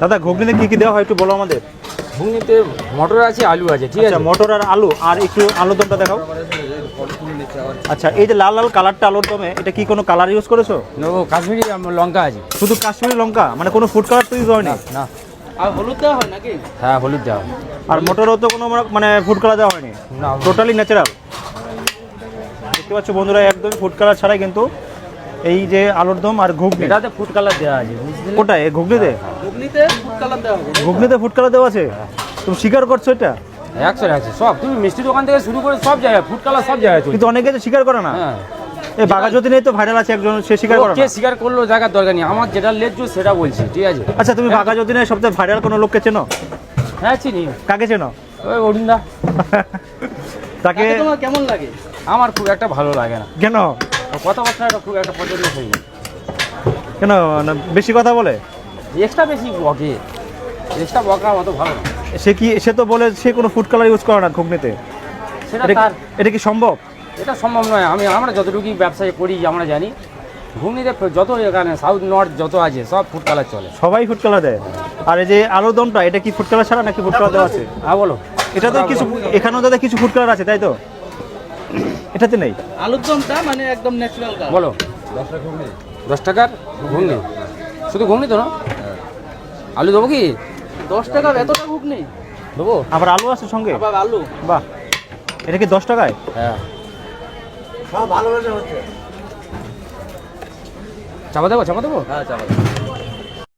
দাদা ঘুগনিতে কি কি দেওয়া হয় একটু বলো আমাদের। ঘুগনিতে মটর আছে, আলু আছে, ঠিক আছে। মটর আর আলু, আর একটু আলুর দমটা দেখাও। আচ্ছা, এই যে লাল লাল কালারটা আলুর দমে, এটা কি কোনো কালার ইউজ করেছো? কাশ্মীরি লঙ্কা আছে। শুধু কাশ্মীরি লঙ্কা, মানে কোনো ফুড কালার তো ইউজ হয়নি? না। আর হলুদ দেওয়া হয় নাকি? হ্যাঁ, হলুদ দেওয়া। আর মটরও তো কোনো মানে ফুড কালার দেওয়া হয়নি? না, টোটালি ন্যাচারাল। দেখতে পাচ্ছ বন্ধুরা, একদমই ফুড কালার ছাড়াই কিন্তু এই যে আলুর দম আর ঘুগনি। এটাতে ফুড কালার দেওয়া আছে। কোটায়? এই ঘুগনিতে? ঘুগনিতে ফুড কালার দেওয়া হবে। ঘুগনিতে ফুড কালার দেওয়া আছে? তুমি স্বীকার করছো এটা? 100 সব, তুমি মিষ্টি দোকান থেকে শুরু করে সব জায়গায় ফুড কালার, সব জায়গায় চলছে। কিন্তু অনেকে তো স্বীকার করে না। হ্যাঁ, এই বাঘাযতীন তো ভাইরাল আছে একজন, সে স্বীকার করে কে না। স্বীকার করলো জায়গার দরকার নেই, আমার যেটা লেজ্জ সেটা বলছি, ঠিক আছে। আচ্ছা, তুমি বাঘাযতীনের সবচেয়ে ভাইরাল কোনো লোককে চেনো? হ্যাঁ, চিনি। কাকে চেনো? ওই অরুণদা। তাকে তোমার কেমন লাগে? আমার খুব একটা ভালো লাগে না। কেন? ওর কথাবার্তাটা খুব একটা পছন্দ হয়নি। কেন? না, বেশি কথা বলে? এক্সট্রা বেশি বকে, এক্সট্রা বকা অত ভালো না। সে তো বলে সে কোনো ফুড কালার ইউজ করে না ঘুগনিতে। সেটা এটা তার, এটা কি সম্ভব? এটা সম্ভব নয়। আমরা যতটুকু ব্যবসা করি আমরা জানি, ঘুগনিতে যত এখানে সাউথ নর্থ যত আছে সব ফুড কালার চলে। সবাই ফুড কালার দেয়? আর এই যে আলুর দমটা, এটা কি ফুড কালার ছাড়া নাকি ফুড কালার দেওয়া আছে? হ্যাঁ, বলো। এটা তো কিছু, এখানেও দাদা কিছু ফুড কালার আছে তাই তো? এটাতে নেই? আলুর দমটা মানে একদম ন্যাচারাল কালার। বলো। 10 টাকার ঘুগনি, শুধু ঘুগনি তো না? আলু দেবো কি? 10 টাকা এতটা ঘুগনি দেবো। আবার আলু আছে সঙ্গে? আবার আলু। বাহ, এটা কি 10 টাকায়? হ্যাঁ, সব ভালোবাসা হচ্ছে। চাপা দেবো, চাপা দেবো। হ্যাঁ, চাপা।